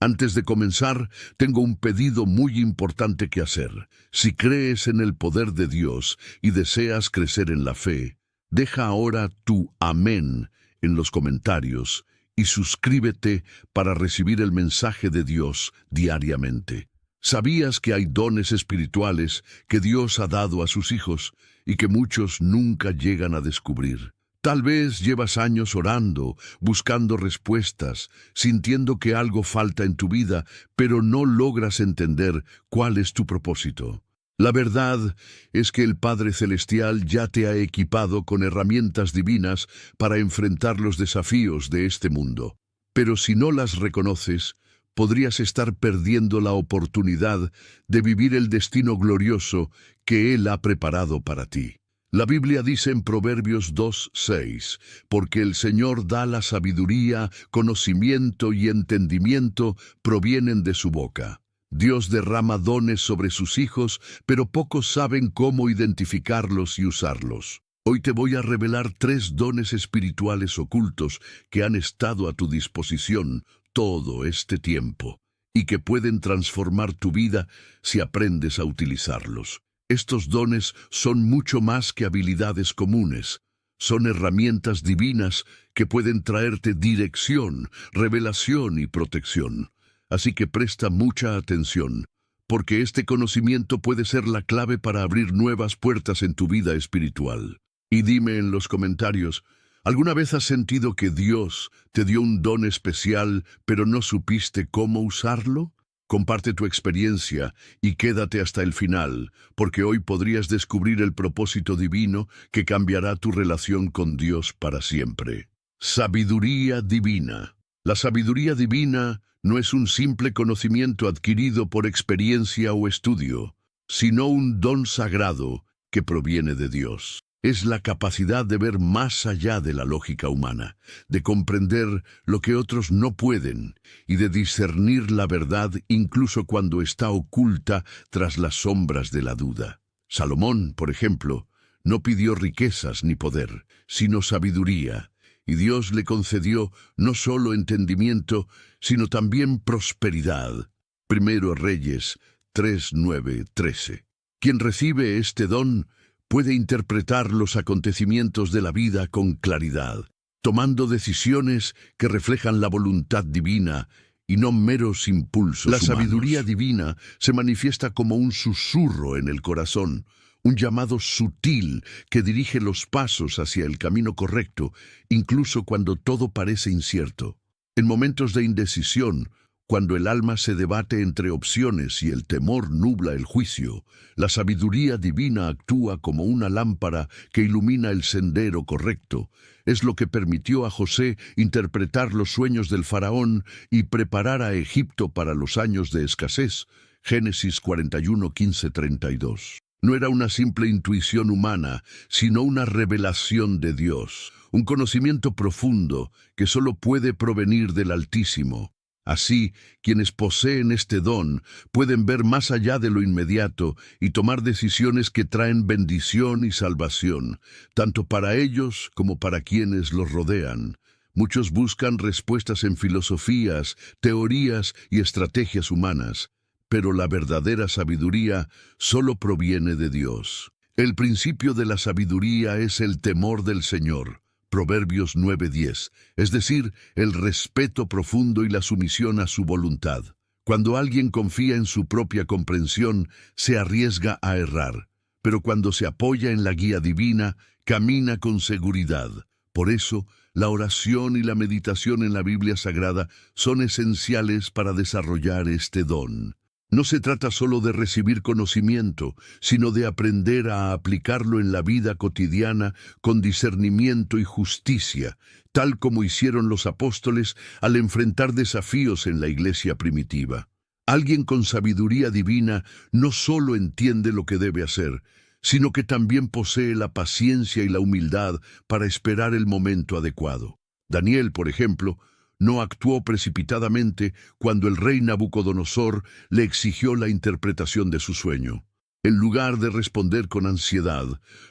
Antes de comenzar, tengo un pedido muy importante que hacer. Si crees en el poder de Dios y deseas crecer en la fe, deja ahora tu amén en los comentarios y suscríbete para recibir el mensaje de Dios diariamente. ¿Sabías que hay dones espirituales que Dios ha dado a sus hijos y que muchos nunca llegan a descubrir? Tal vez llevas años orando, buscando respuestas, sintiendo que algo falta en tu vida, pero no logras entender cuál es tu propósito. La verdad es que el Padre Celestial ya te ha equipado con herramientas divinas para enfrentar los desafíos de este mundo. Pero si no las reconoces, podrías estar perdiendo la oportunidad de vivir el destino glorioso que Él ha preparado para ti. La Biblia dice en Proverbios 2:6, porque el Señor da la sabiduría, conocimiento y entendimiento provienen de su boca. Dios derrama dones sobre sus hijos, pero pocos saben cómo identificarlos y usarlos. Hoy te voy a revelar 3 dones espirituales ocultos que han estado a tu disposición todo este tiempo y que pueden transformar tu vida si aprendes a utilizarlos. Estos dones son mucho más que habilidades comunes. Son herramientas divinas que pueden traerte dirección, revelación y protección. Así que presta mucha atención, porque este conocimiento puede ser la clave para abrir nuevas puertas en tu vida espiritual. Y dime en los comentarios, ¿alguna vez has sentido que Dios te dio un don especial, pero no supiste cómo usarlo? Comparte tu experiencia y quédate hasta el final, porque hoy podrías descubrir el propósito divino que cambiará tu relación con Dios para siempre. Sabiduría divina. La sabiduría divina no es un simple conocimiento adquirido por experiencia o estudio, sino un don sagrado que proviene de Dios. Es la capacidad de ver más allá de la lógica humana, de comprender lo que otros no pueden y de discernir la verdad incluso cuando está oculta tras las sombras de la duda. Salomón, por ejemplo, no pidió riquezas ni poder, sino sabiduría, y Dios le concedió no solo entendimiento, sino también prosperidad. Primero Reyes 3:9-13. Quien recibe este don puede interpretar los acontecimientos de la vida con claridad, tomando decisiones que reflejan la voluntad divina y no meros impulsos humanos. La sabiduría divina se manifiesta como un susurro en el corazón, un llamado sutil que dirige los pasos hacia el camino correcto, incluso cuando todo parece incierto. En momentos de indecisión, cuando el alma se debate entre opciones y el temor nubla el juicio, la sabiduría divina actúa como una lámpara que ilumina el sendero correcto. Es lo que permitió a José interpretar los sueños del faraón y preparar a Egipto para los años de escasez. Génesis 41:15-32. No era una simple intuición humana, sino una revelación de Dios, un conocimiento profundo que solo puede provenir del Altísimo. Así, quienes poseen este don pueden ver más allá de lo inmediato y tomar decisiones que traen bendición y salvación, tanto para ellos como para quienes los rodean. Muchos buscan respuestas en filosofías, teorías y estrategias humanas, pero la verdadera sabiduría solo proviene de Dios. El principio de la sabiduría es el temor del Señor. Proverbios 9:10, es decir, el respeto profundo y la sumisión a su voluntad. Cuando alguien confía en su propia comprensión, se arriesga a errar, pero cuando se apoya en la guía divina, camina con seguridad. Por eso, la oración y la meditación en la Biblia Sagrada son esenciales para desarrollar este don. No se trata solo de recibir conocimiento, sino de aprender a aplicarlo en la vida cotidiana con discernimiento y justicia, tal como hicieron los apóstoles al enfrentar desafíos en la iglesia primitiva. Alguien con sabiduría divina no solo entiende lo que debe hacer, sino que también posee la paciencia y la humildad para esperar el momento adecuado. Daniel, por ejemplo, no actuó precipitadamente cuando el rey Nabucodonosor le exigió la interpretación de su sueño. En lugar de responder con ansiedad,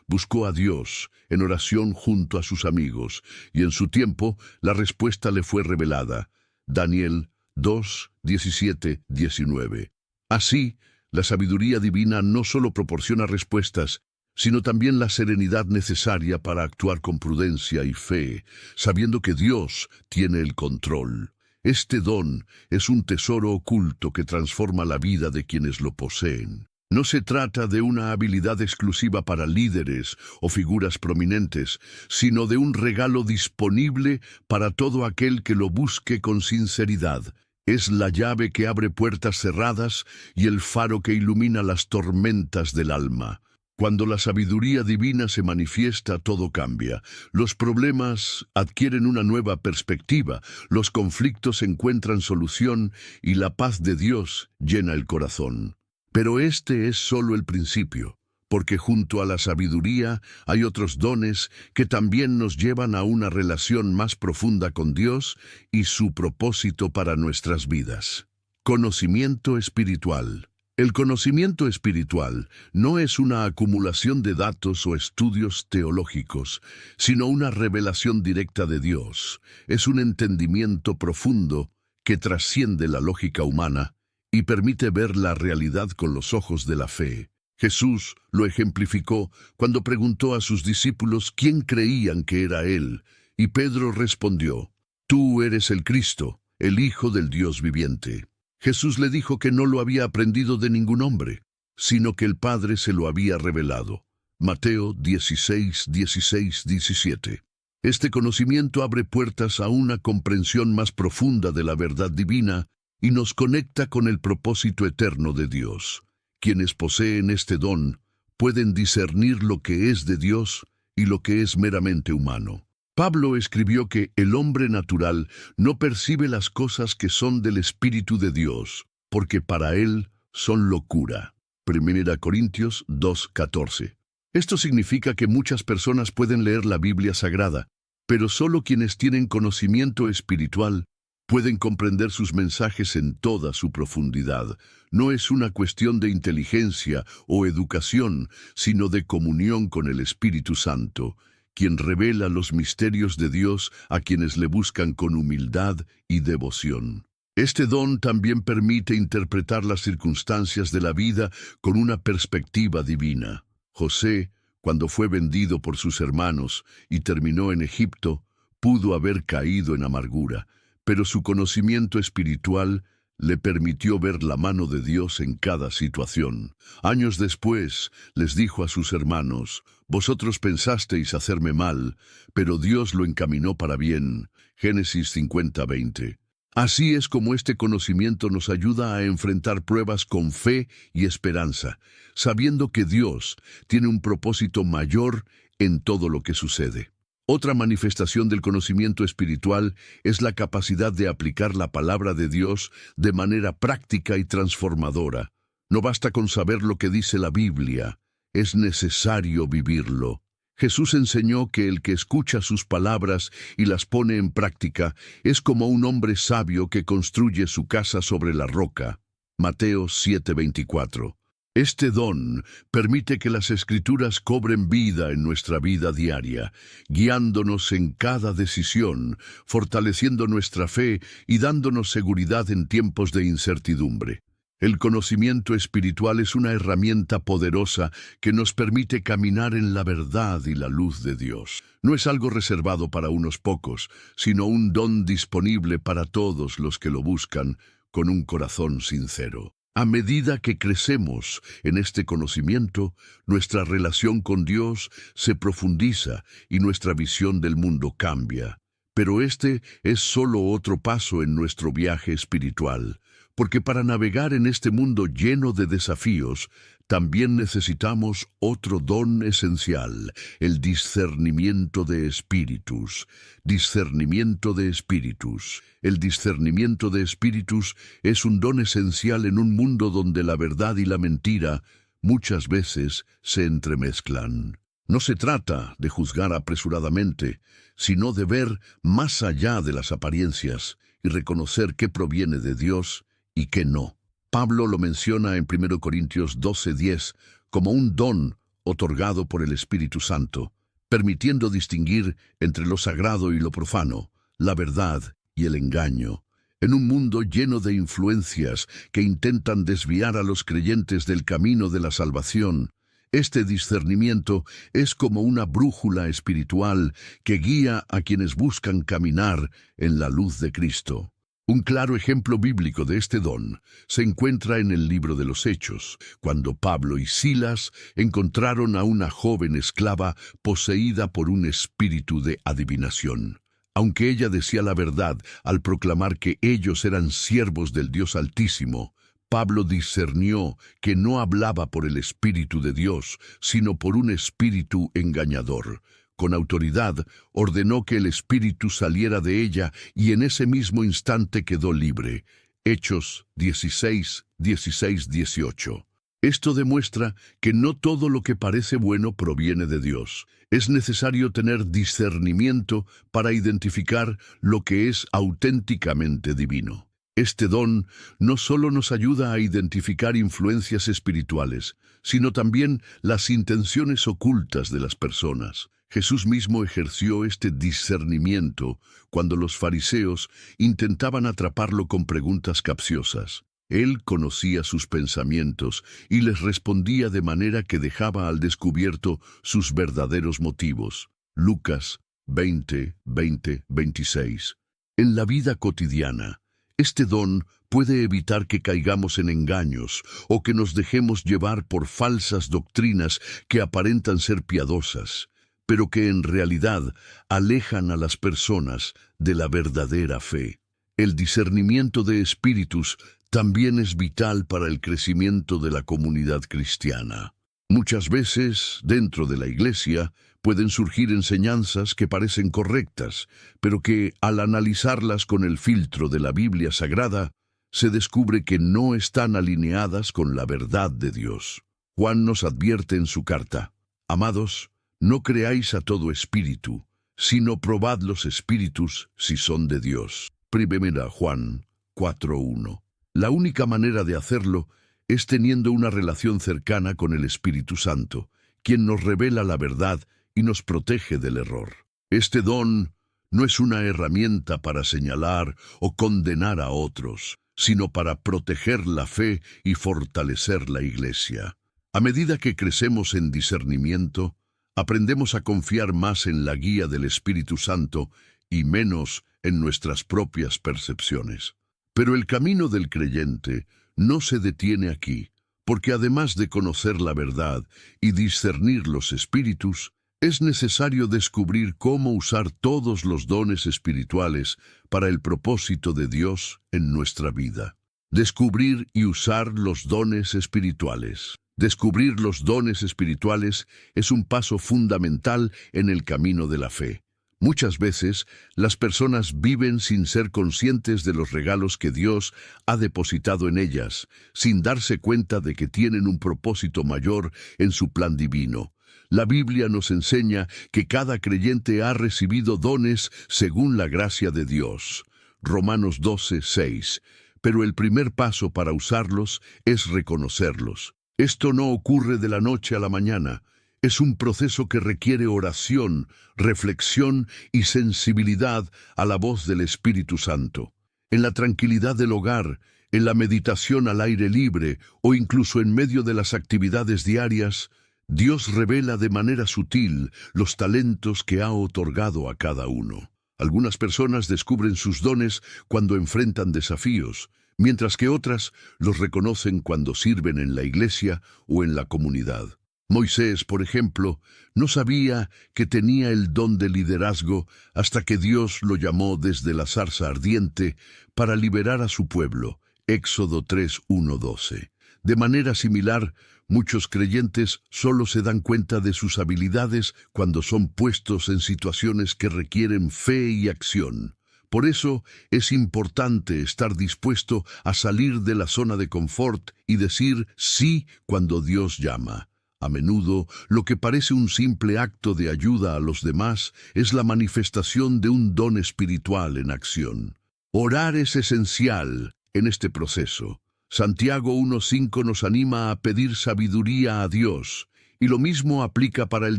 buscó a Dios en oración junto a sus amigos, y en su tiempo la respuesta le fue revelada. Daniel 2, 17, 19. Así, la sabiduría divina no solo proporciona respuestas, sino también la serenidad necesaria para actuar con prudencia y fe, sabiendo que Dios tiene el control. Este don es un tesoro oculto que transforma la vida de quienes lo poseen. No se trata de una habilidad exclusiva para líderes o figuras prominentes, sino de un regalo disponible para todo aquel que lo busque con sinceridad. Es la llave que abre puertas cerradas y el faro que ilumina las tormentas del alma. Cuando la sabiduría divina se manifiesta, todo cambia. Los problemas adquieren una nueva perspectiva, los conflictos encuentran solución y la paz de Dios llena el corazón. Pero este es solo el principio, porque junto a la sabiduría hay otros dones que también nos llevan a una relación más profunda con Dios y su propósito para nuestras vidas. Conocimiento espiritual. El conocimiento espiritual no es una acumulación de datos o estudios teológicos, sino una revelación directa de Dios. Es un entendimiento profundo que trasciende la lógica humana y permite ver la realidad con los ojos de la fe. Jesús lo ejemplificó cuando preguntó a sus discípulos quién creían que era Él, y Pedro respondió: «Tú eres el Cristo, el Hijo del Dios viviente». Jesús le dijo que no lo había aprendido de ningún hombre, sino que el Padre se lo había revelado. Mateo 16, 16, 17. Este conocimiento abre puertas a una comprensión más profunda de la verdad divina y nos conecta con el propósito eterno de Dios. Quienes poseen este don pueden discernir lo que es de Dios y lo que es meramente humano. Pablo escribió que el hombre natural no percibe las cosas que son del Espíritu de Dios, porque para él son locura. 1 Corintios 2:14. Esto significa que muchas personas pueden leer la Biblia Sagrada, pero solo quienes tienen conocimiento espiritual pueden comprender sus mensajes en toda su profundidad. No es una cuestión de inteligencia o educación, sino de comunión con el Espíritu Santo, quien revela los misterios de Dios a quienes le buscan con humildad y devoción. Este don también permite interpretar las circunstancias de la vida con una perspectiva divina. José, cuando fue vendido por sus hermanos y terminó en Egipto, pudo haber caído en amargura, pero su conocimiento espiritual le permitió ver la mano de Dios en cada situación. Años después, les dijo a sus hermanos: «Vosotros pensasteis hacerme mal, pero Dios lo encaminó para bien». Génesis 50:20. Así es como este conocimiento nos ayuda a enfrentar pruebas con fe y esperanza, sabiendo que Dios tiene un propósito mayor en todo lo que sucede. Otra manifestación del conocimiento espiritual es la capacidad de aplicar la palabra de Dios de manera práctica y transformadora. No basta con saber lo que dice la Biblia, es necesario vivirlo. Jesús enseñó que el que escucha sus palabras y las pone en práctica es como un hombre sabio que construye su casa sobre la roca. Mateo 7:24. Este don permite que las Escrituras cobren vida en nuestra vida diaria, guiándonos en cada decisión, fortaleciendo nuestra fe y dándonos seguridad en tiempos de incertidumbre. El conocimiento espiritual es una herramienta poderosa que nos permite caminar en la verdad y la luz de Dios. No es algo reservado para unos pocos, sino un don disponible para todos los que lo buscan con un corazón sincero. A medida que crecemos en este conocimiento, nuestra relación con Dios se profundiza y nuestra visión del mundo cambia. Pero este es solo otro paso en nuestro viaje espiritual, porque para navegar en este mundo lleno de desafíos, también necesitamos otro don esencial, el discernimiento de espíritus. Discernimiento de espíritus. El discernimiento de espíritus es un don esencial en un mundo donde la verdad y la mentira muchas veces se entremezclan. No se trata de juzgar apresuradamente, sino de ver más allá de las apariencias y reconocer qué proviene de Dios y qué no. Pablo lo menciona en 1 Corintios 12:10 como un don otorgado por el Espíritu Santo, permitiendo distinguir entre lo sagrado y lo profano, la verdad y el engaño. En un mundo lleno de influencias que intentan desviar a los creyentes del camino de la salvación, este discernimiento es como una brújula espiritual que guía a quienes buscan caminar en la luz de Cristo. Un claro ejemplo bíblico de este don se encuentra en el libro de los Hechos, cuando Pablo y Silas encontraron a una joven esclava poseída por un espíritu de adivinación. Aunque ella decía la verdad al proclamar que ellos eran siervos del Dios Altísimo, Pablo discernió que no hablaba por el Espíritu de Dios, sino por un espíritu engañador. Con autoridad, ordenó que el espíritu saliera de ella y en ese mismo instante quedó libre. Hechos 16, 16, 18. Esto demuestra que no todo lo que parece bueno proviene de Dios. Es necesario tener discernimiento para identificar lo que es auténticamente divino. Este don no solo nos ayuda a identificar influencias espirituales, sino también las intenciones ocultas de las personas. Jesús mismo ejerció este discernimiento cuando los fariseos intentaban atraparlo con preguntas capciosas. Él conocía sus pensamientos y les respondía de manera que dejaba al descubierto sus verdaderos motivos. Lucas 20, 20, 26. En la vida cotidiana, este don puede evitar que caigamos en engaños o que nos dejemos llevar por falsas doctrinas que aparentan ser piadosas, pero que en realidad alejan a las personas de la verdadera fe. El discernimiento de espíritus también es vital para el crecimiento de la comunidad cristiana. Muchas veces, dentro de la iglesia, pueden surgir enseñanzas que parecen correctas, pero que, al analizarlas con el filtro de la Biblia Sagrada, se descubre que no están alineadas con la verdad de Dios. Juan nos advierte en su carta: «Amados, no creáis a todo espíritu, sino probad los espíritus si son de Dios». Primera Juan 4:1. La única manera de hacerlo es teniendo una relación cercana con el Espíritu Santo, quien nos revela la verdad y nos protege del error. Este don no es una herramienta para señalar o condenar a otros, sino para proteger la fe y fortalecer la Iglesia. A medida que crecemos en discernimiento, aprendemos a confiar más en la guía del Espíritu Santo y menos en nuestras propias percepciones. Pero el camino del creyente no se detiene aquí, porque además de conocer la verdad y discernir los espíritus, es necesario descubrir cómo usar todos los dones espirituales para el propósito de Dios en nuestra vida. Descubrir y usar los dones espirituales. Descubrir los dones espirituales es un paso fundamental en el camino de la fe. Muchas veces, las personas viven sin ser conscientes de los regalos que Dios ha depositado en ellas, sin darse cuenta de que tienen un propósito mayor en su plan divino. La Biblia nos enseña que cada creyente ha recibido dones según la gracia de Dios. Romanos 12:6. Pero el primer paso para usarlos es reconocerlos. Esto no ocurre de la noche a la mañana. Es un proceso que requiere oración, reflexión y sensibilidad a la voz del Espíritu Santo. En la tranquilidad del hogar, en la meditación al aire libre o incluso en medio de las actividades diarias, Dios revela de manera sutil los talentos que ha otorgado a cada uno. Algunas personas descubren sus dones cuando enfrentan desafíos, mientras que otras los reconocen cuando sirven en la iglesia o en la comunidad. Moisés, por ejemplo, no sabía que tenía el don de liderazgo hasta que Dios lo llamó desde la zarza ardiente para liberar a su pueblo. Éxodo 3:1-12. De manera similar, muchos creyentes solo se dan cuenta de sus habilidades cuando son puestos en situaciones que requieren fe y acción. Por eso es importante estar dispuesto a salir de la zona de confort y decir sí cuando Dios llama. A menudo, lo que parece un simple acto de ayuda a los demás es la manifestación de un don espiritual en acción. Orar es esencial en este proceso. Santiago 1:5 nos anima a pedir sabiduría a Dios, y lo mismo aplica para el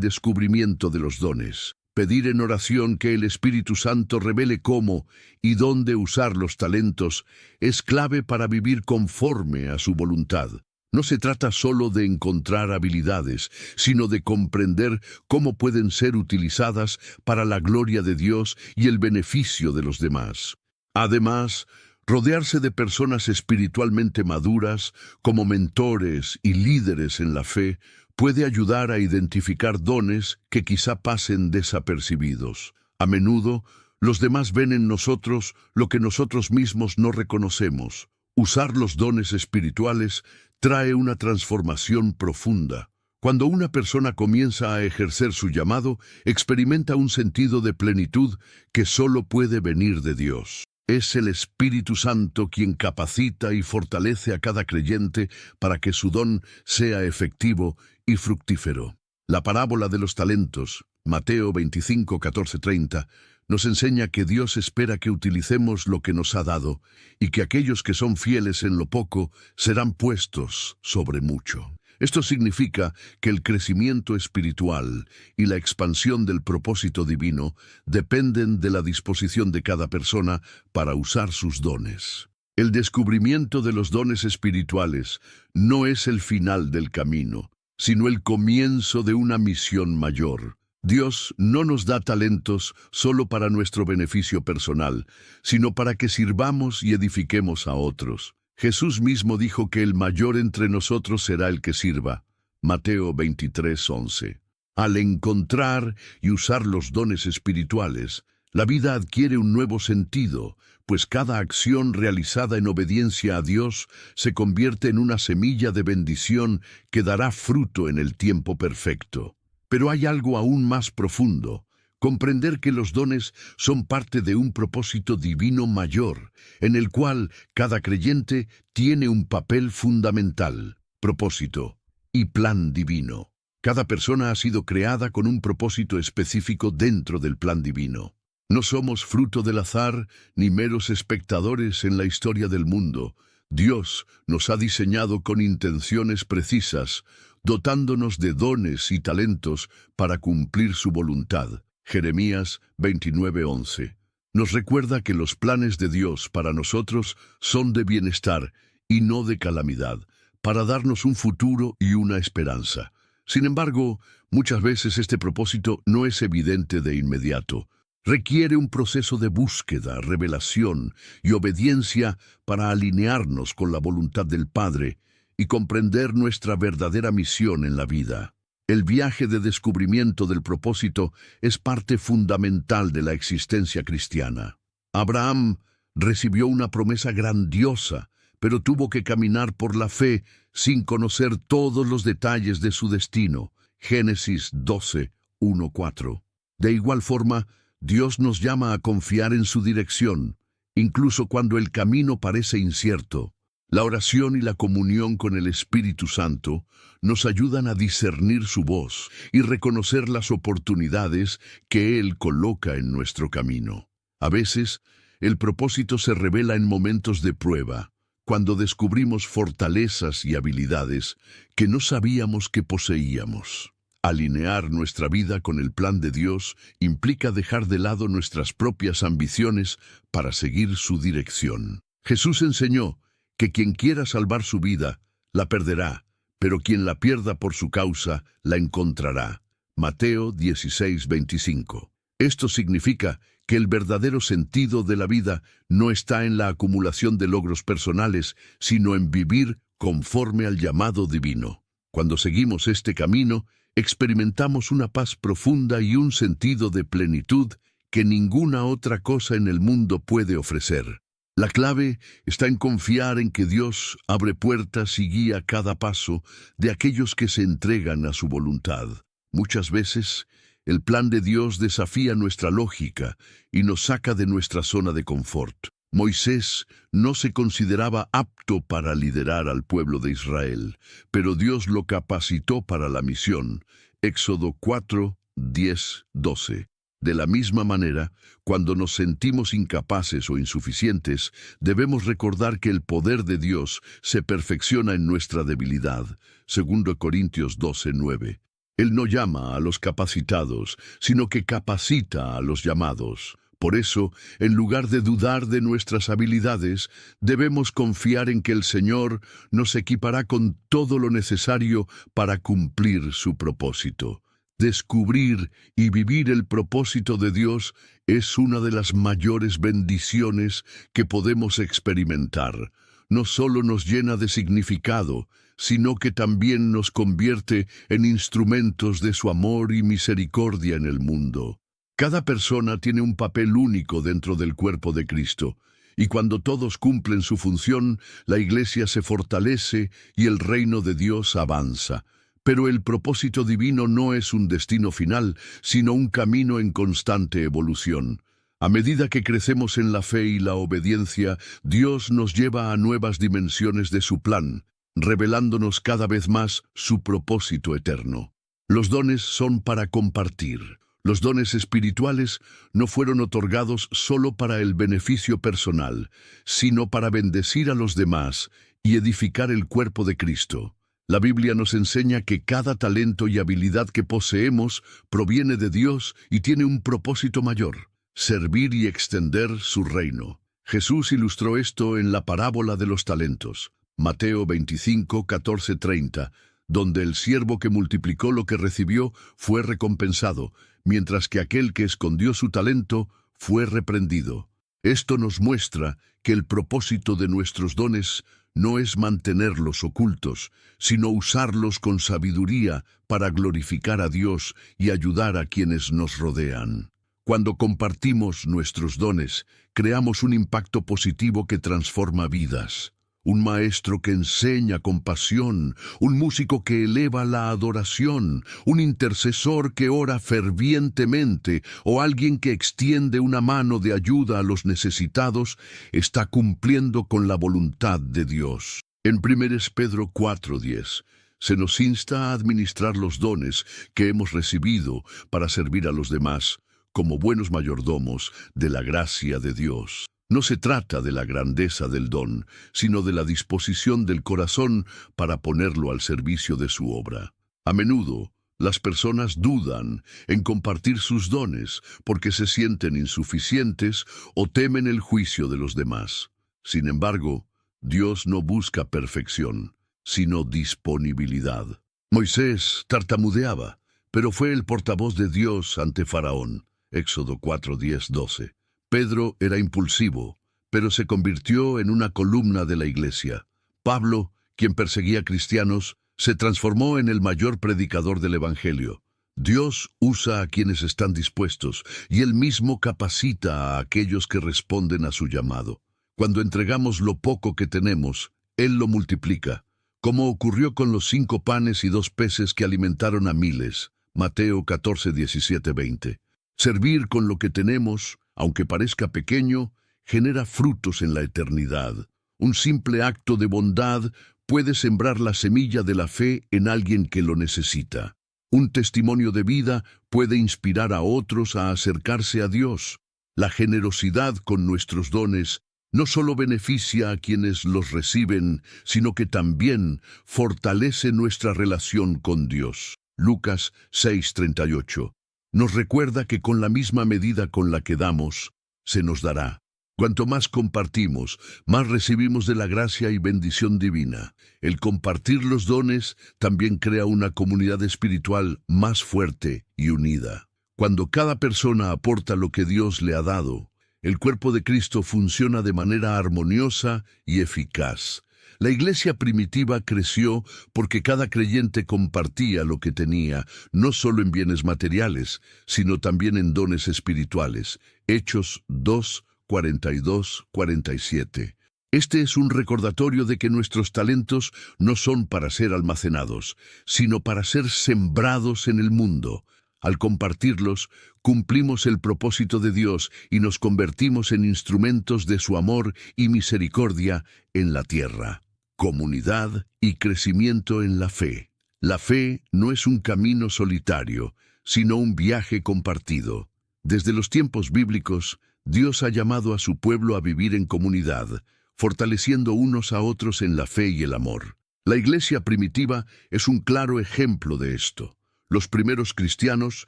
descubrimiento de los dones. Pedir en oración que el Espíritu Santo revele cómo y dónde usar los talentos es clave para vivir conforme a su voluntad. No se trata solo de encontrar habilidades, sino de comprender cómo pueden ser utilizadas para la gloria de Dios y el beneficio de los demás. Además, rodearse de personas espiritualmente maduras, como mentores y líderes en la fe, puede ayudar a identificar dones que quizá pasen desapercibidos. A menudo, los demás ven en nosotros lo que nosotros mismos no reconocemos. Usar los dones espirituales trae una transformación profunda. Cuando una persona comienza a ejercer su llamado, experimenta un sentido de plenitud que solo puede venir de Dios. Es el Espíritu Santo quien capacita y fortalece a cada creyente para que su don sea efectivo y fructífero. La parábola de los talentos, Mateo 25, 14, 30, nos enseña que Dios espera que utilicemos lo que nos ha dado y que aquellos que son fieles en lo poco serán puestos sobre mucho. Esto significa que el crecimiento espiritual y la expansión del propósito divino dependen de la disposición de cada persona para usar sus dones. El descubrimiento de los dones espirituales no es el final del camino, sino el comienzo de una misión mayor. Dios no nos da talentos solo para nuestro beneficio personal, sino para que sirvamos y edifiquemos a otros. Jesús mismo dijo que el mayor entre nosotros será el que sirva. Mateo 23, 11. Al encontrar y usar los dones espirituales, la vida adquiere un nuevo sentido, pues cada acción realizada en obediencia a Dios se convierte en una semilla de bendición que dará fruto en el tiempo perfecto. Pero hay algo aún más profundo: comprender que los dones son parte de un propósito divino mayor, en el cual cada creyente tiene un papel fundamental, propósito y plan divino. Cada persona ha sido creada con un propósito específico dentro del plan divino. No somos fruto del azar ni meros espectadores en la historia del mundo. Dios nos ha diseñado con intenciones precisas, dotándonos de dones y talentos para cumplir su voluntad. Jeremías 29:11. Nos recuerda que los planes de Dios para nosotros son de bienestar y no de calamidad, para darnos un futuro y una esperanza. Sin embargo, muchas veces este propósito no es evidente de inmediato. Requiere un proceso de búsqueda, revelación y obediencia para alinearnos con la voluntad del Padre y comprender nuestra verdadera misión en la vida. El viaje de descubrimiento del propósito es parte fundamental de la existencia cristiana. Abraham recibió una promesa grandiosa, pero tuvo que caminar por la fe sin conocer todos los detalles de su destino. Génesis 12, 1-4. De igual forma, Dios nos llama a confiar en su dirección, incluso cuando el camino parece incierto. La oración y la comunión con el Espíritu Santo nos ayudan a discernir su voz y reconocer las oportunidades que Él coloca en nuestro camino. A veces, el propósito se revela en momentos de prueba, cuando descubrimos fortalezas y habilidades que no sabíamos que poseíamos. Alinear nuestra vida con el plan de Dios implica dejar de lado nuestras propias ambiciones para seguir su dirección. Jesús enseñó que quien quiera salvar su vida, la perderá, pero quien la pierda por su causa, la encontrará. Mateo 16:25. Esto significa que el verdadero sentido de la vida no está en la acumulación de logros personales, sino en vivir conforme al llamado divino. Cuando seguimos este camino, experimentamos una paz profunda y un sentido de plenitud que ninguna otra cosa en el mundo puede ofrecer. La clave está en confiar en que Dios abre puertas y guía cada paso de aquellos que se entregan a su voluntad. Muchas veces, el plan de Dios desafía nuestra lógica y nos saca de nuestra zona de confort. Moisés no se consideraba apto para liderar al pueblo de Israel, pero Dios lo capacitó para la misión. Éxodo 4, 10, 12. De la misma manera, cuando nos sentimos incapaces o insuficientes, debemos recordar que el poder de Dios se perfecciona en nuestra debilidad. 2 Corintios 12, 9. Él no llama a los capacitados, sino que capacita a los llamados. Por eso, en lugar de dudar de nuestras habilidades, debemos confiar en que el Señor nos equipará con todo lo necesario para cumplir su propósito. Descubrir y vivir el propósito de Dios es una de las mayores bendiciones que podemos experimentar. No solo nos llena de significado, sino que también nos convierte en instrumentos de su amor y misericordia en el mundo. Cada persona tiene un papel único dentro del cuerpo de Cristo, y cuando todos cumplen su función, la Iglesia se fortalece y el reino de Dios avanza. Pero el propósito divino no es un destino final, sino un camino en constante evolución. A medida que crecemos en la fe y la obediencia, Dios nos lleva a nuevas dimensiones de su plan, revelándonos cada vez más su propósito eterno. Los dones son para compartir. Los dones espirituales no fueron otorgados solo para el beneficio personal, sino para bendecir a los demás y edificar el cuerpo de Cristo. La Biblia nos enseña que cada talento y habilidad que poseemos proviene de Dios y tiene un propósito mayor: servir y extender su reino. Jesús ilustró esto en la parábola de los talentos, Mateo 25, 14, 30, donde el siervo que multiplicó lo que recibió fue recompensado, mientras que aquel que escondió su talento fue reprendido. Esto nos muestra que el propósito de nuestros dones no es mantenerlos ocultos, sino usarlos con sabiduría para glorificar a Dios y ayudar a quienes nos rodean. Cuando compartimos nuestros dones, creamos un impacto positivo que transforma vidas. Un maestro que enseña con pasión, un músico que eleva la adoración, un intercesor que ora fervientemente o alguien que extiende una mano de ayuda a los necesitados, está cumpliendo con la voluntad de Dios. En 1 Pedro 4:10 se nos insta a administrar los dones que hemos recibido para servir a los demás, como buenos mayordomos de la gracia de Dios. No se trata de la grandeza del don, sino de la disposición del corazón para ponerlo al servicio de su obra. A menudo, las personas dudan en compartir sus dones porque se sienten insuficientes o temen el juicio de los demás. Sin embargo, Dios no busca perfección, sino disponibilidad. Moisés tartamudeaba, pero fue el portavoz de Dios ante Faraón. Éxodo 4, 10, 12. Pedro era impulsivo, pero se convirtió en una columna de la Iglesia. Pablo, quien perseguía cristianos, se transformó en el mayor predicador del Evangelio. Dios usa a quienes están dispuestos, y Él mismo capacita a aquellos que responden a su llamado. Cuando entregamos lo poco que tenemos, Él lo multiplica, como ocurrió con los 5 panes y 2 peces que alimentaron a miles. Mateo 14, 17, 20. Servir con lo que tenemos, aunque parezca pequeño, genera frutos en la eternidad. Un simple acto de bondad puede sembrar la semilla de la fe en alguien que lo necesita. Un testimonio de vida puede inspirar a otros a acercarse a Dios. La generosidad con nuestros dones no solo beneficia a quienes los reciben, sino que también fortalece nuestra relación con Dios. Lucas 6:38. Nos recuerda que con la misma medida con la que damos, se nos dará. Cuanto más compartimos, más recibimos de la gracia y bendición divina. El compartir los dones también crea una comunidad espiritual más fuerte y unida. Cuando cada persona aporta lo que Dios le ha dado, el cuerpo de Cristo funciona de manera armoniosa y eficaz. La iglesia primitiva creció porque cada creyente compartía lo que tenía, no solo en bienes materiales, sino también en dones espirituales. Hechos 2, 42, 47. Este es un recordatorio de que nuestros talentos no son para ser almacenados, sino para ser sembrados en el mundo. Al compartirlos, cumplimos el propósito de Dios y nos convertimos en instrumentos de su amor y misericordia en la tierra. Comunidad y crecimiento en la fe. La fe no es un camino solitario, sino un viaje compartido. Desde los tiempos bíblicos, Dios ha llamado a su pueblo a vivir en comunidad, fortaleciendo unos a otros en la fe y el amor. La iglesia primitiva es un claro ejemplo de esto. Los primeros cristianos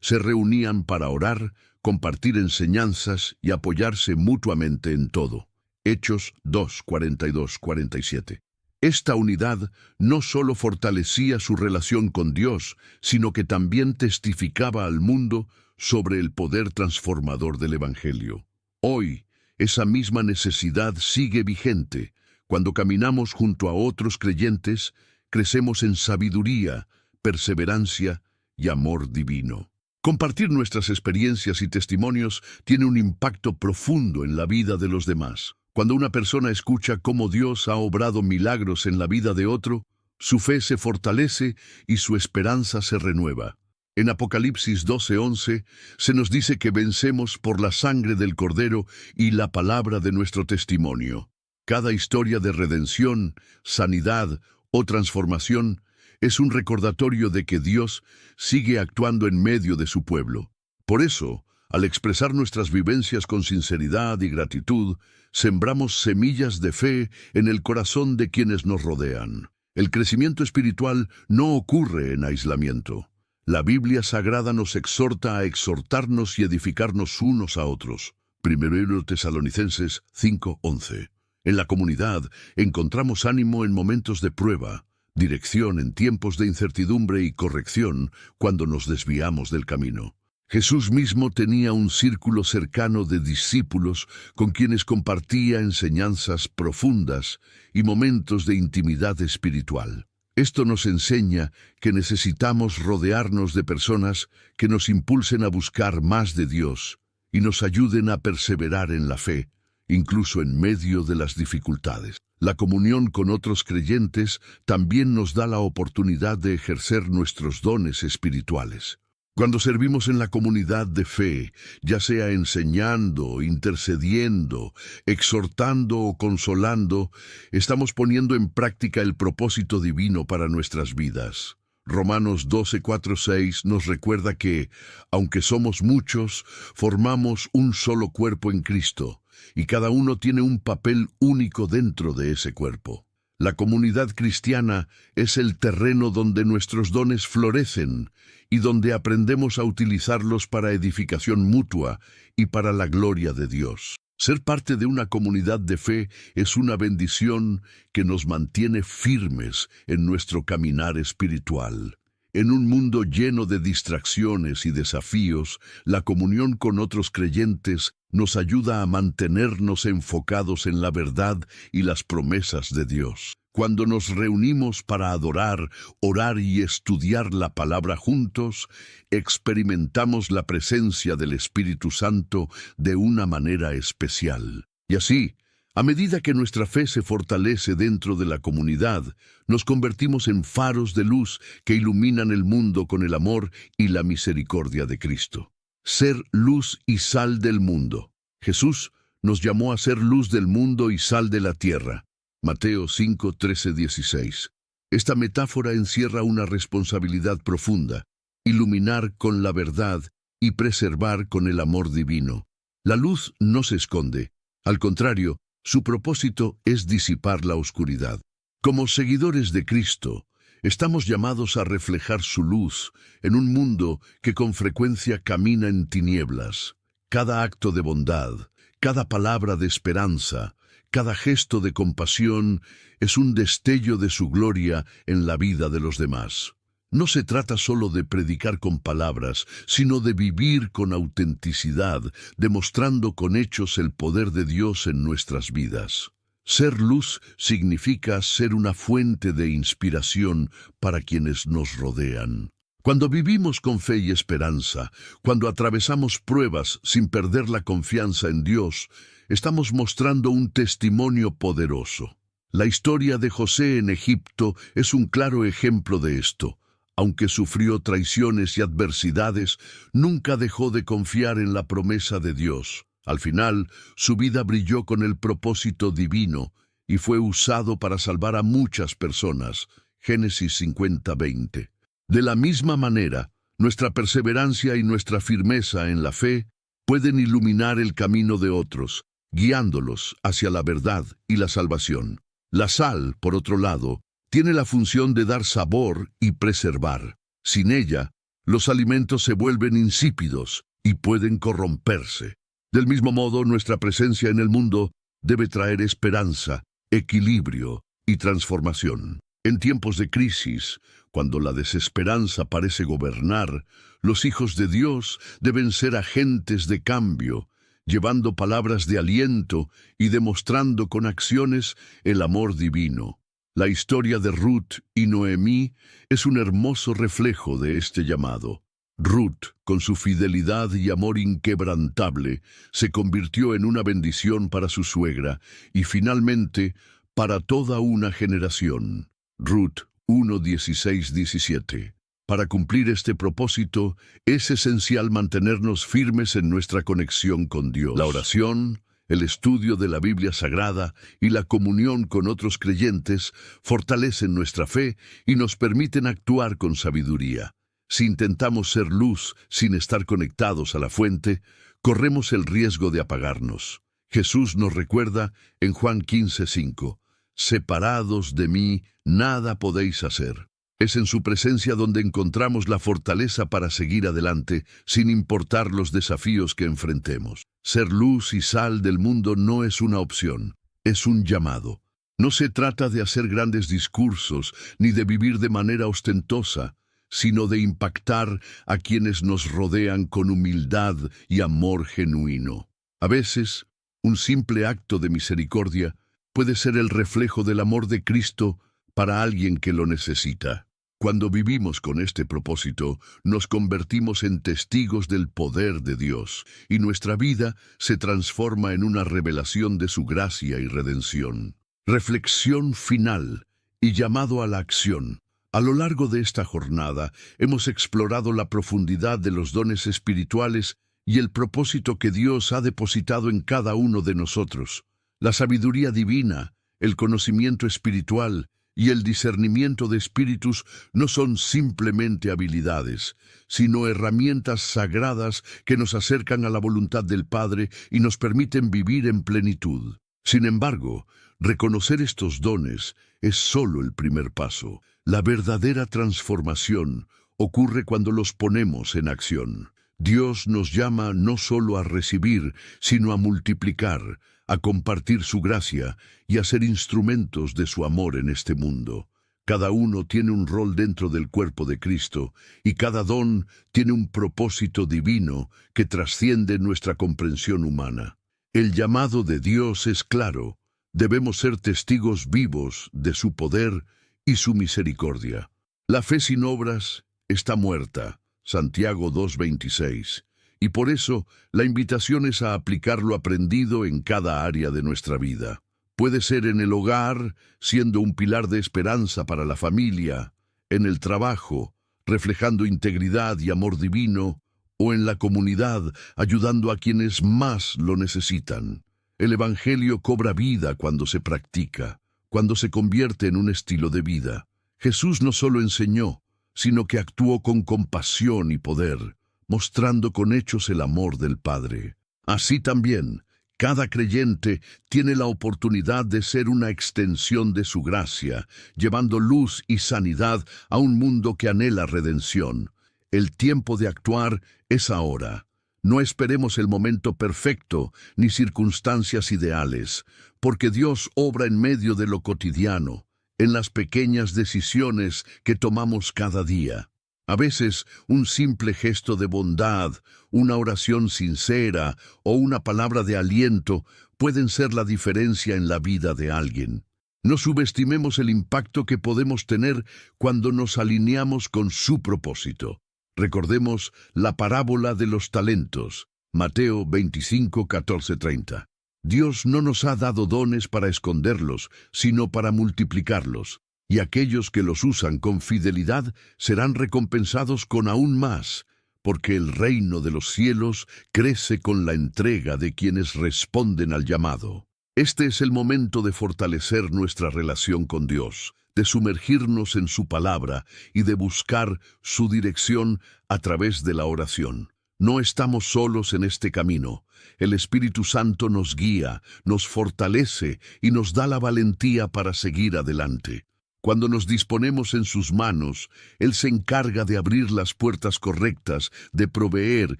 se reunían para orar, compartir enseñanzas y apoyarse mutuamente en todo. Hechos 2, 42, 47. Esta unidad no solo fortalecía su relación con Dios, sino que también testificaba al mundo sobre el poder transformador del Evangelio. Hoy, esa misma necesidad sigue vigente. Cuando caminamos junto a otros creyentes, crecemos en sabiduría, perseverancia y amor divino. Compartir nuestras experiencias y testimonios tiene un impacto profundo en la vida de los demás. Cuando una persona escucha cómo Dios ha obrado milagros en la vida de otro, su fe se fortalece y su esperanza se renueva. En Apocalipsis 12:11 se nos dice que vencemos por la sangre del Cordero y la palabra de nuestro testimonio. Cada historia de redención, sanidad o transformación es un recordatorio de que Dios sigue actuando en medio de su pueblo. Por eso, al expresar nuestras vivencias con sinceridad y gratitud, sembramos semillas de fe en el corazón de quienes nos rodean. El crecimiento espiritual no ocurre en aislamiento. La Biblia Sagrada nos exhorta a exhortarnos y edificarnos unos a otros. 1 Tesalonicenses 5:11. En la comunidad encontramos ánimo en momentos de prueba, dirección en tiempos de incertidumbre y corrección cuando nos desviamos del camino. Jesús mismo tenía un círculo cercano de discípulos con quienes compartía enseñanzas profundas y momentos de intimidad espiritual. Esto nos enseña que necesitamos rodearnos de personas que nos impulsen a buscar más de Dios y nos ayuden a perseverar en la fe, incluso en medio de las dificultades. La comunión con otros creyentes también nos da la oportunidad de ejercer nuestros dones espirituales. Cuando servimos en la comunidad de fe, ya sea enseñando, intercediendo, exhortando o consolando, estamos poniendo en práctica el propósito divino para nuestras vidas. Romanos 12:4-6 nos recuerda que, aunque somos muchos, formamos un solo cuerpo en Cristo, y cada uno tiene un papel único dentro de ese cuerpo. La comunidad cristiana es el terreno donde nuestros dones florecen y donde aprendemos a utilizarlos para edificación mutua y para la gloria de Dios. Ser parte de una comunidad de fe es una bendición que nos mantiene firmes en nuestro caminar espiritual. En un mundo lleno de distracciones y desafíos, la comunión con otros creyentes nos ayuda a mantenernos enfocados en la verdad y las promesas de Dios. Cuando nos reunimos para adorar, orar y estudiar la palabra juntos, experimentamos la presencia del Espíritu Santo de una manera especial. Y así, a medida que nuestra fe se fortalece dentro de la comunidad, nos convertimos en faros de luz que iluminan el mundo con el amor y la misericordia de Cristo. Ser luz y sal del mundo. Jesús nos llamó a ser luz del mundo y sal de la tierra. Mateo 5, 13, 16. Esta metáfora encierra una responsabilidad profunda: iluminar con la verdad y preservar con el amor divino. La luz no se esconde. Al contrario, su propósito es disipar la oscuridad. Como seguidores de Cristo, estamos llamados a reflejar su luz en un mundo que con frecuencia camina en tinieblas. Cada acto de bondad, cada palabra de esperanza, cada gesto de compasión es un destello de su gloria en la vida de los demás. No se trata solo de predicar con palabras, sino de vivir con autenticidad, demostrando con hechos el poder de Dios en nuestras vidas. Ser luz significa ser una fuente de inspiración para quienes nos rodean. Cuando vivimos con fe y esperanza, cuando atravesamos pruebas sin perder la confianza en Dios, estamos mostrando un testimonio poderoso. La historia de José en Egipto es un claro ejemplo de esto. Aunque sufrió traiciones y adversidades, nunca dejó de confiar en la promesa de Dios. Al final, su vida brilló con el propósito divino y fue usado para salvar a muchas personas. Génesis 50:20. De la misma manera, nuestra perseverancia y nuestra firmeza en la fe pueden iluminar el camino de otros, guiándolos hacia la verdad y la salvación. La sal, por otro lado, tiene la función de dar sabor y preservar. Sin ella, Los alimentos se vuelven insípidos y pueden corromperse. Del mismo modo, nuestra presencia en el mundo debe traer esperanza, equilibrio y transformación. En tiempos de crisis, cuando la desesperanza parece gobernar, los hijos de Dios deben ser agentes de cambio, llevando palabras de aliento y demostrando con acciones el amor divino. La historia de Ruth y Noemí es un hermoso reflejo de este llamado. Ruth, con su fidelidad y amor inquebrantable, se convirtió en una bendición para su suegra y finalmente para toda una generación. Ruth 1:16-17. Para cumplir este propósito, es esencial mantenernos firmes en nuestra conexión con Dios. La oración, el estudio de la Biblia Sagrada y la comunión con otros creyentes fortalecen nuestra fe y nos permiten actuar con sabiduría. Si intentamos ser luz sin estar conectados a la fuente, corremos el riesgo de apagarnos. Jesús nos recuerda en Juan 15:5, «Separados de mí, nada podéis hacer». Es en su presencia donde encontramos la fortaleza para seguir adelante, sin importar los desafíos que enfrentemos. Ser luz y sal del mundo no es una opción, es un llamado. No se trata de hacer grandes discursos, ni de vivir de manera ostentosa, sino de impactar a quienes nos rodean con humildad y amor genuino. A veces, un simple acto de misericordia puede ser el reflejo del amor de Cristo para alguien que lo necesita. Cuando vivimos con este propósito, nos convertimos en testigos del poder de Dios, y nuestra vida se transforma en una revelación de su gracia y redención. Reflexión final y llamado a la acción. A lo largo de esta jornada, hemos explorado la profundidad de los dones espirituales y el propósito que Dios ha depositado en cada uno de nosotros. La sabiduría divina, el conocimiento espiritual y el discernimiento de espíritus no son simplemente habilidades, sino herramientas sagradas que nos acercan a la voluntad del Padre y nos permiten vivir en plenitud. Sin embargo, reconocer estos dones es solo el primer paso. La verdadera transformación ocurre cuando los ponemos en acción. Dios nos llama no solo a recibir, sino a multiplicar, a compartir su gracia y a ser instrumentos de su amor en este mundo. Cada uno tiene un rol dentro del cuerpo de Cristo y cada don tiene un propósito divino que trasciende nuestra comprensión humana. El llamado de Dios es claro. Debemos ser testigos vivos de su poder y su misericordia. La fe sin obras está muerta. Santiago 2:26. Y por eso, la invitación es a aplicar lo aprendido en cada área de nuestra vida. Puede ser en el hogar, siendo un pilar de esperanza para la familia, en el trabajo, reflejando integridad y amor divino, o en la comunidad, ayudando a quienes más lo necesitan. El Evangelio cobra vida cuando se practica, cuando se convierte en un estilo de vida. Jesús no solo enseñó, sino que actuó con compasión y poder, mostrando con hechos el amor del Padre. Así también, cada creyente tiene la oportunidad de ser una extensión de su gracia, llevando luz y sanidad a un mundo que anhela redención. El tiempo de actuar es ahora. No esperemos el momento perfecto ni circunstancias ideales, porque Dios obra en medio de lo cotidiano, en las pequeñas decisiones que tomamos cada día. A veces, un simple gesto de bondad, una oración sincera o una palabra de aliento pueden ser la diferencia en la vida de alguien. No subestimemos el impacto que podemos tener cuando nos alineamos con su propósito. Recordemos la parábola de los talentos, Mateo 25, 14, 30. Dios no nos ha dado dones para esconderlos, sino para multiplicarlos, y aquellos que los usan con fidelidad serán recompensados con aún más, porque el reino de los cielos crece con la entrega de quienes responden al llamado. Este es el momento de fortalecer nuestra relación con Dios, de sumergirnos en su palabra y de buscar su dirección a través de la oración. No estamos solos en este camino. El Espíritu Santo nos guía, nos fortalece y nos da la valentía para seguir adelante. Cuando nos disponemos en sus manos, Él se encarga de abrir las puertas correctas, de proveer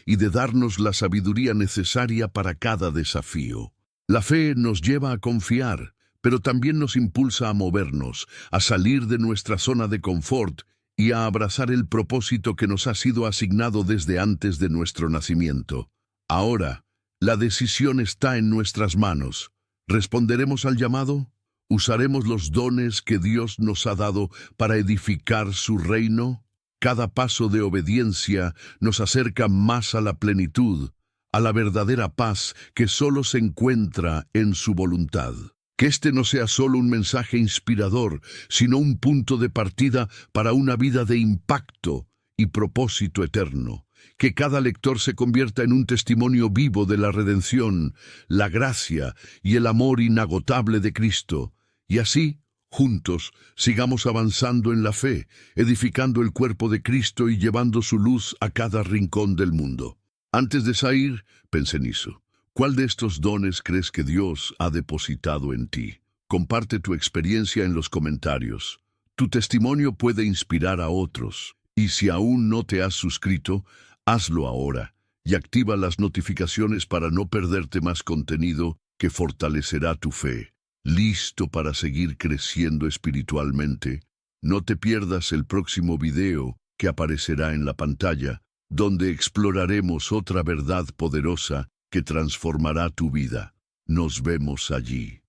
y de darnos la sabiduría necesaria para cada desafío. La fe nos lleva a confiar, pero también nos impulsa a movernos, a salir de nuestra zona de confort y a abrazar el propósito que nos ha sido asignado desde antes de nuestro nacimiento. Ahora, la decisión está en nuestras manos. ¿Responderemos al llamado? ¿Usaremos los dones que Dios nos ha dado para edificar su reino? Cada paso de obediencia nos acerca más a la plenitud, a la verdadera paz que solo se encuentra en su voluntad. Que este no sea solo un mensaje inspirador, sino un punto de partida para una vida de impacto y propósito eterno. Que cada lector se convierta en un testimonio vivo de la redención, la gracia y el amor inagotable de Cristo. Y así, juntos, sigamos avanzando en la fe, edificando el cuerpo de Cristo y llevando su luz a cada rincón del mundo. Antes de salir, pensé en eso. ¿Cuál de estos dones crees que Dios ha depositado en ti? Comparte tu experiencia en los comentarios. Tu testimonio puede inspirar a otros. Y si aún no te has suscrito, hazlo ahora y activa las notificaciones para no perderte más contenido que fortalecerá tu fe. ¿Listo para seguir creciendo espiritualmente? No te pierdas el próximo video que aparecerá en la pantalla, donde exploraremos otra verdad poderosa que transformará tu vida. Nos vemos allí.